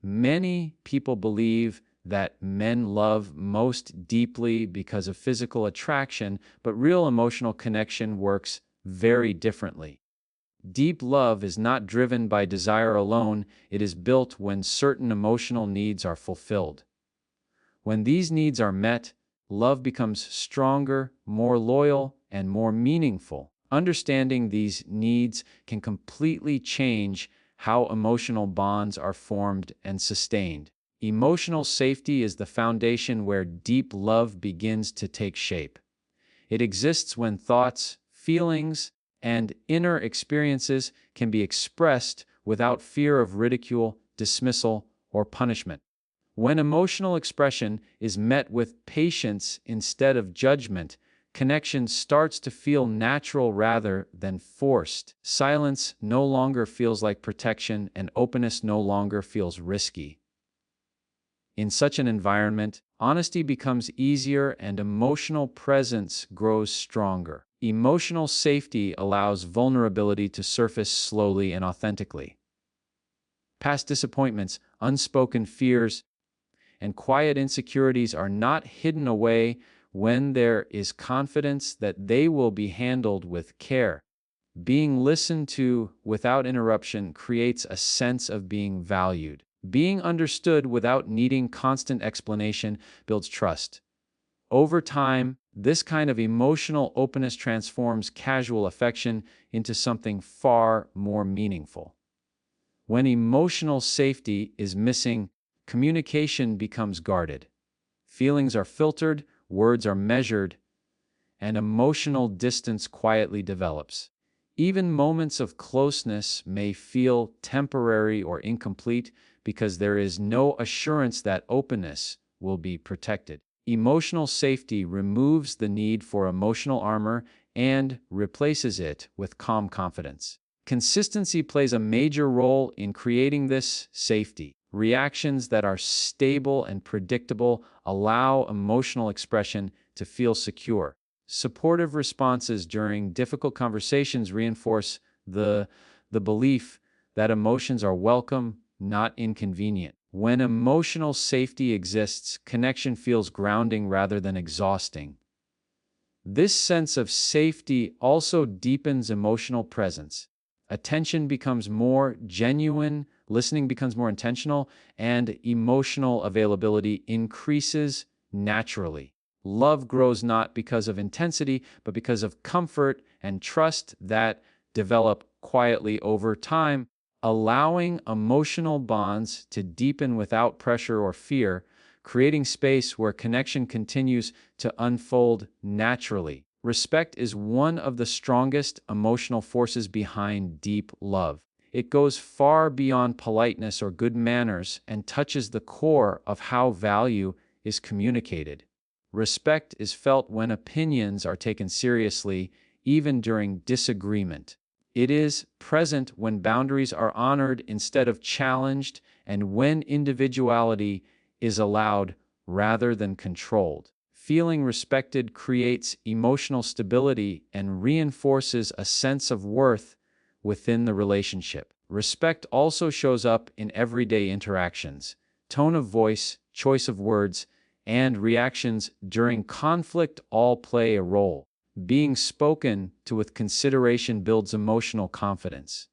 Many people believe that men love most deeply because of physical attraction, but real emotional connection works very differently. Deep love is not driven by desire alone, it is built when certain emotional needs are fulfilled. When these needs are met, love becomes stronger, more loyal, and more meaningful. Understanding these needs can completely change how emotional bonds are formed and sustained. Emotional safety is the foundation where deep love begins to take shape. It exists when thoughts, feelings, and inner experiences can be expressed without fear of ridicule, dismissal, or punishment. When emotional expression is met with patience instead of judgment, connection starts to feel natural rather than forced. Silence no longer feels like protection, and openness no longer feels risky. In such an environment, honesty becomes easier and emotional presence grows stronger. Emotional safety allows vulnerability to surface slowly and authentically. Past disappointments, unspoken fears, and quiet insecurities are not hidden away when there is confidence that they will be handled with care. Being listened to without interruption creates a sense of being valued. Being understood without needing constant explanation builds trust. Over time, this kind of emotional openness transforms casual affection into something far more meaningful. When emotional safety is missing, communication becomes guarded. Feelings are filtered, words are measured, and emotional distance quietly develops. Even moments of closeness may feel temporary or incomplete because there is no assurance that openness will be protected. Emotional safety removes the need for emotional armor and replaces it with calm confidence. Consistency plays a major role in creating this safety. Reactions that are stable and predictable allow emotional expression to feel secure. Supportive responses during difficult conversations reinforce the belief that emotions are welcome, not inconvenient. When emotional safety exists, connection feels grounding rather than exhausting. This sense of safety also deepens emotional presence. Attention becomes more genuine, listening becomes more intentional, and emotional availability increases naturally. Love grows not because of intensity, but because of comfort and trust that develop quietly over time, allowing emotional bonds to deepen without pressure or fear, creating space where connection continues to unfold naturally. Respect is one of the strongest emotional forces behind deep love. It goes far beyond politeness or good manners and touches the core of how value is communicated. Respect is felt when opinions are taken seriously, even during disagreement. It is present when boundaries are honored instead of challenged, and when individuality is allowed rather than controlled. Feeling respected creates emotional stability and reinforces a sense of worth within the relationship. Respect also shows up in everyday interactions. Tone of voice, choice of words, and reactions during conflict all play a role. Being spoken to with consideration builds emotional confidence.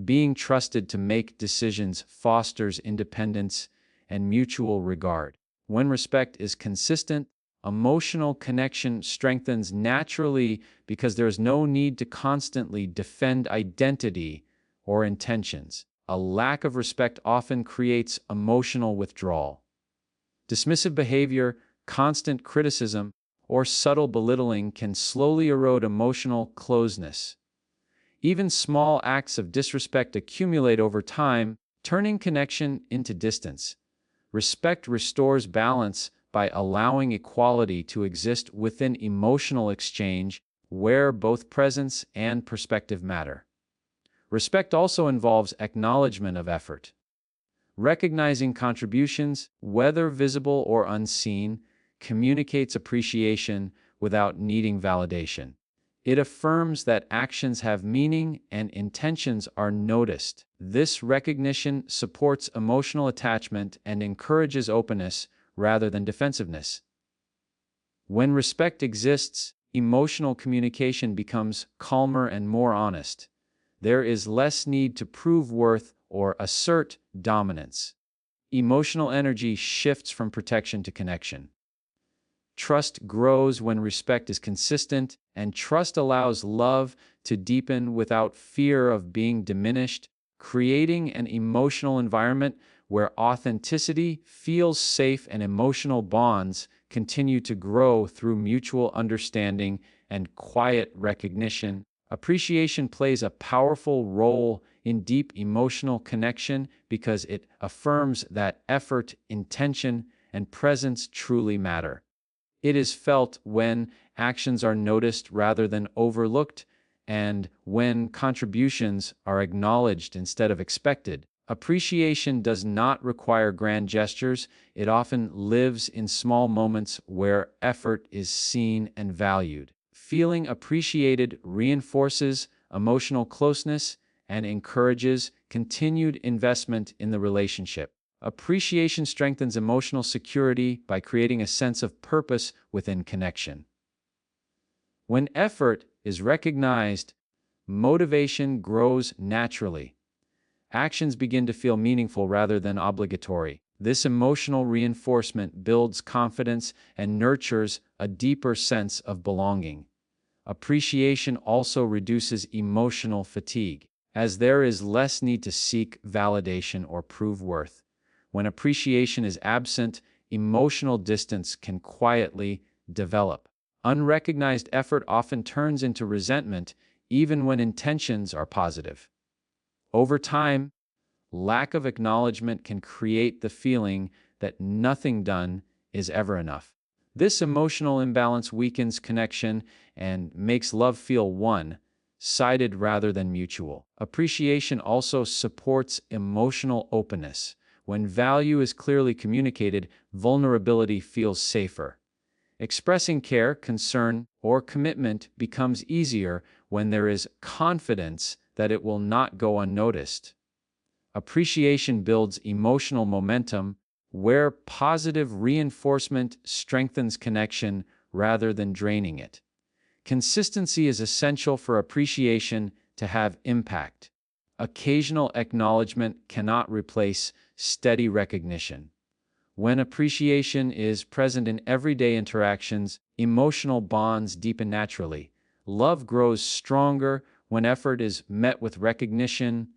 Being trusted to make decisions fosters independence and mutual regard. When respect is consistent, emotional connection strengthens naturally because there is no need to constantly defend identity or intentions. A lack of respect often creates emotional withdrawal. Dismissive behavior, constant criticism, or subtle belittling can slowly erode emotional closeness. Even small acts of disrespect accumulate over time, turning connection into distance. Respect restores balance by allowing equality to exist within emotional exchange where both presence and perspective matter. Respect also involves acknowledgement of effort. Recognizing contributions, whether visible or unseen, communicates appreciation without needing validation. It affirms that actions have meaning and intentions are noticed. This recognition supports emotional attachment and encourages openness rather than defensiveness. When respect exists, emotional communication becomes calmer and more honest. There is less need to prove worth or assert dominance. Emotional energy shifts from protection to connection. Trust grows when respect is consistent, and trust allows love to deepen without fear of being diminished, creating an emotional environment where authenticity feels safe and emotional bonds continue to grow through mutual understanding and quiet recognition. Appreciation plays a powerful role in deep emotional connection because it affirms that effort, intention, and presence truly matter. It is felt when actions are noticed rather than overlooked, and when contributions are acknowledged instead of expected. Appreciation does not require grand gestures. It often lives in small moments where effort is seen and valued. Feeling appreciated reinforces emotional closeness and encourages continued investment in the relationship. Appreciation strengthens emotional security by creating a sense of purpose within connection. When effort is recognized, motivation grows naturally. Actions begin to feel meaningful rather than obligatory. This emotional reinforcement builds confidence and nurtures a deeper sense of belonging. Appreciation also reduces emotional fatigue, as there is less need to seek validation or prove worth. When appreciation is absent, emotional distance can quietly develop. Unrecognized effort often turns into resentment, even when intentions are positive. Over time, lack of acknowledgement can create the feeling that nothing done is ever enough. This emotional imbalance weakens connection and makes love feel one-sided rather than mutual. Appreciation also supports emotional openness. When value is clearly communicated, vulnerability feels safer. Expressing care, concern, or commitment becomes easier when there is confidence that it will not go unnoticed. Appreciation builds emotional momentum, where positive reinforcement strengthens connection rather than draining it. Consistency is essential for appreciation to have impact. Occasional acknowledgement cannot replace steady recognition. When appreciation is present in everyday interactions, emotional bonds deepen naturally. Love grows stronger when effort is met with recognition,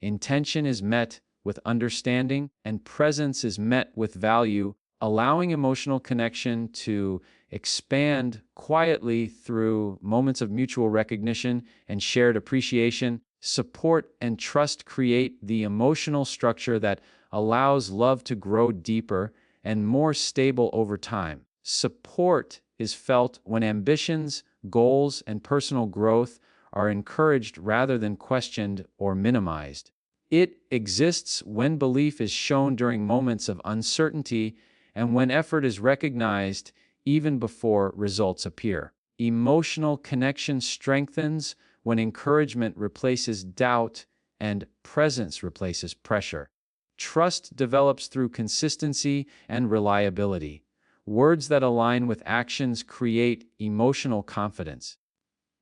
intention is met with understanding, and presence is met with value, allowing emotional connection to expand quietly through moments of mutual recognition and shared appreciation. Support and trust create the emotional structure that allows love to grow deeper and more stable over time. Support is felt when ambitions, goals, and personal growth are encouraged rather than questioned or minimized. It exists when belief is shown during moments of uncertainty and when effort is recognized even before results appear. Emotional connection strengthens when encouragement replaces doubt and presence replaces pressure. Trust develops through consistency and reliability. Words that align with actions create emotional confidence.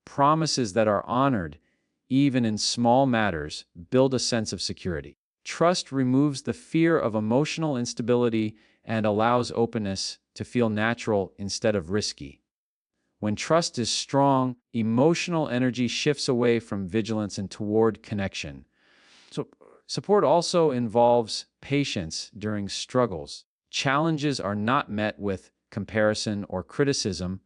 Promises that are honored, even in small matters, build a sense of security. Trust removes the fear of emotional instability and allows openness to feel natural instead of risky. When trust is strong, emotional energy shifts away from vigilance and toward connection. So, support also involves patience during struggles. Challenges are not met with comparison or criticism,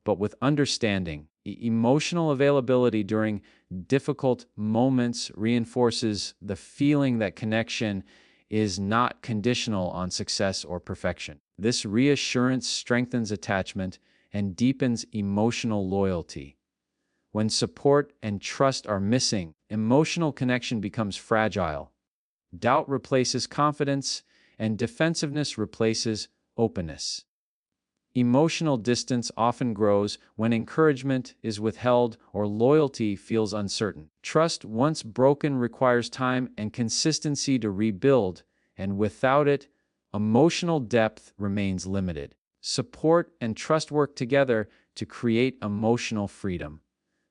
but with understanding. Emotional availability during difficult moments reinforces the feeling that connection is not conditional on success or perfection. This reassurance strengthens attachment and deepens emotional loyalty. When support and trust are missing, emotional connection becomes fragile. Doubt replaces confidence, and defensiveness replaces openness. Emotional distance often grows when encouragement is withheld or loyalty feels uncertain. Trust, once broken, requires time and consistency to rebuild, and without it, emotional depth remains limited. Support and trust work together to create emotional freedom.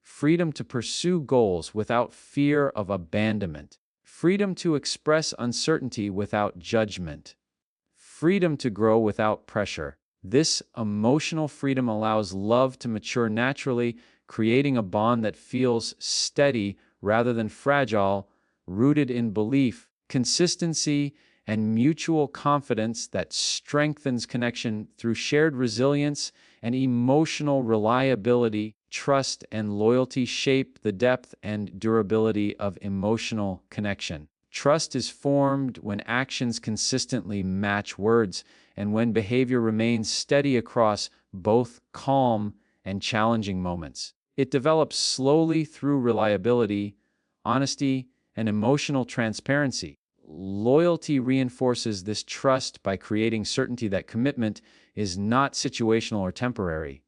Freedom to pursue goals without fear of abandonment. Freedom to express uncertainty without judgment. Freedom to grow without pressure. This emotional freedom allows love to mature naturally, creating a bond that feels steady rather than fragile, rooted in belief, consistency, and mutual confidence that strengthens connection through shared resilience and emotional reliability. Trust and loyalty shape the depth and durability of emotional connection. Trust is formed when actions consistently match words and when behavior remains steady across both calm and challenging moments. It develops slowly through reliability, honesty, and emotional transparency. Loyalty reinforces this trust by creating certainty that commitment is not situational or temporary.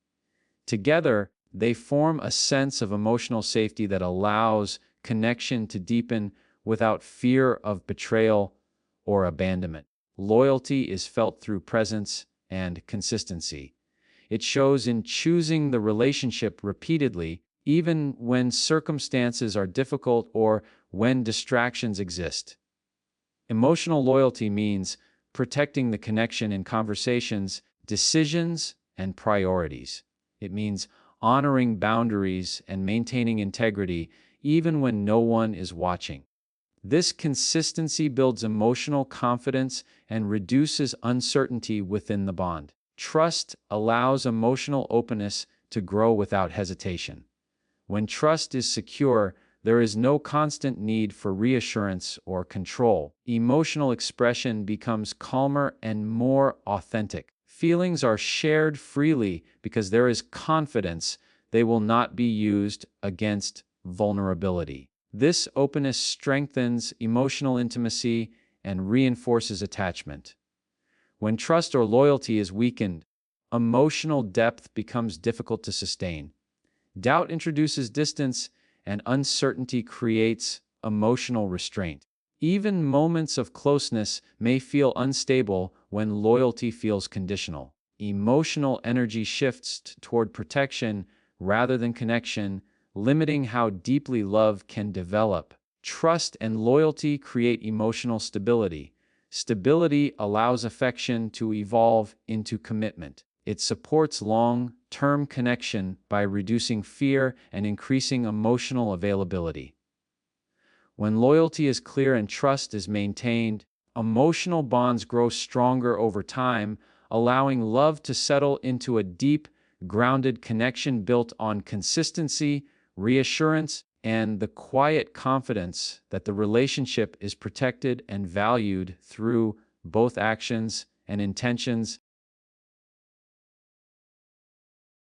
Together, they form a sense of emotional safety that allows connection to deepen without fear of betrayal or abandonment. Loyalty is felt through presence and consistency. It shows in choosing the relationship repeatedly, even when circumstances are difficult or when distractions exist. Emotional loyalty means protecting the connection in conversations, decisions, and priorities. It means honoring boundaries and maintaining integrity even when no one is watching. This consistency builds emotional confidence and reduces uncertainty within the bond. Trust allows emotional openness to grow without hesitation. When trust is secure, there is no constant need for reassurance or control. Emotional expression becomes calmer and more authentic. Feelings are shared freely because there is confidence they will not be used against vulnerability. This openness strengthens emotional intimacy and reinforces attachment. When trust or loyalty is weakened, emotional depth becomes difficult to sustain. Doubt introduces distance, and uncertainty creates emotional restraint. Even moments of closeness may feel unstable when loyalty feels conditional. Emotional energy shifts toward protection rather than connection, limiting how deeply love can develop. Trust and loyalty create emotional stability. Stability allows affection to evolve into commitment. It supports long-term connection by reducing fear and increasing emotional availability. When loyalty is clear and trust is maintained, emotional bonds grow stronger over time, allowing love to settle into a deep, grounded connection built on consistency, reassurance, and the quiet confidence that the relationship is protected and valued through both actions and intentions.